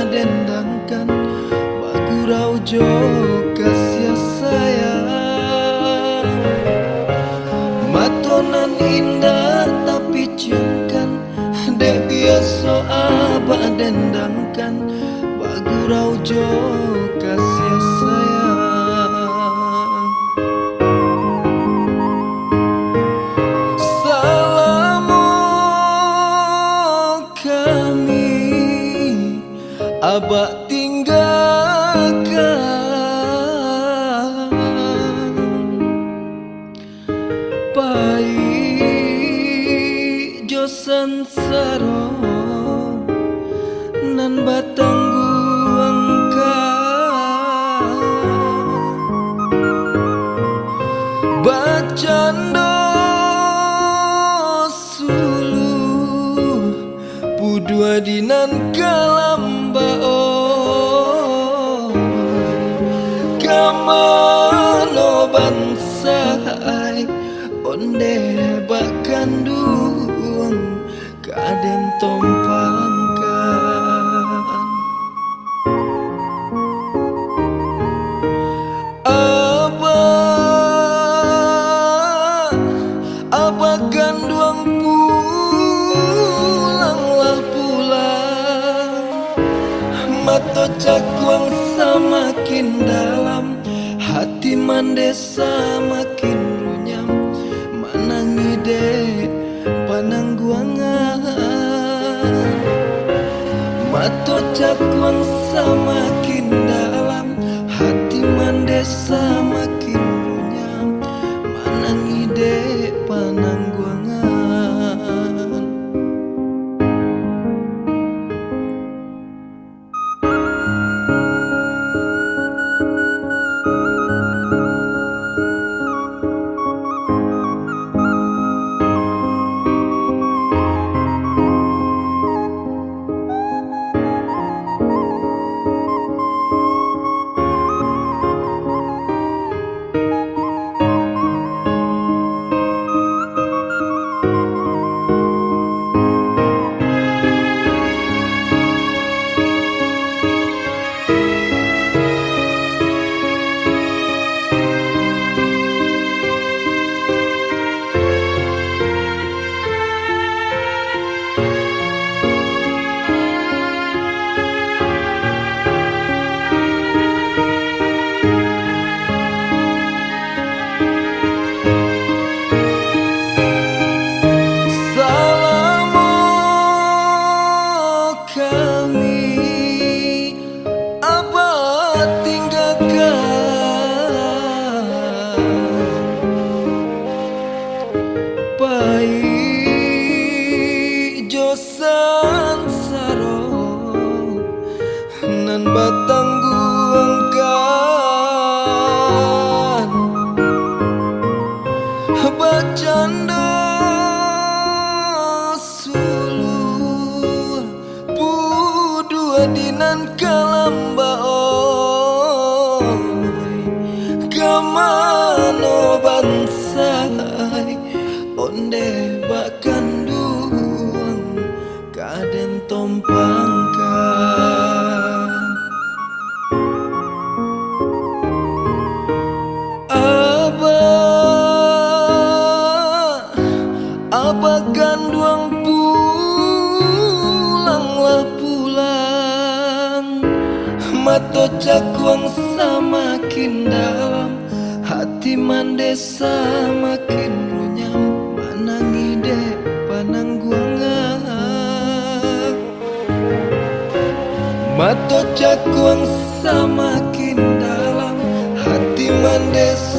dendangkan bagurau jo kasih sayang. Matonan indah tapi ciumkan, dek biasa abah dendangkan bagurau jo kasih sayang. Salamu kami abah tinggalkan, pai jo sansaro nan batang guangkan bacando sulu pudua dinan kalambao kamano bansai onde bakandung kaden tompangkan. Abah ganduang pulanglah pulang, mato cakuang semakin dalam, hati mandesa makin runyam, manangi dek panangguangan. Mato cakuang semakin dalam, hati mandesa makin runyam, manangi dek panangguangan. Pai jo sansaro nan batang guangkan bacanda sulu pudua dinan kalambao kamano bansai onde bakandung kaden tompangkan. Abah ganduang pulanglah pulang, mato cakuang semakin dalam, hati mandesa makin runyam, manangi dek panangguangan. Mato cakuang semakin dalam, hati mandesa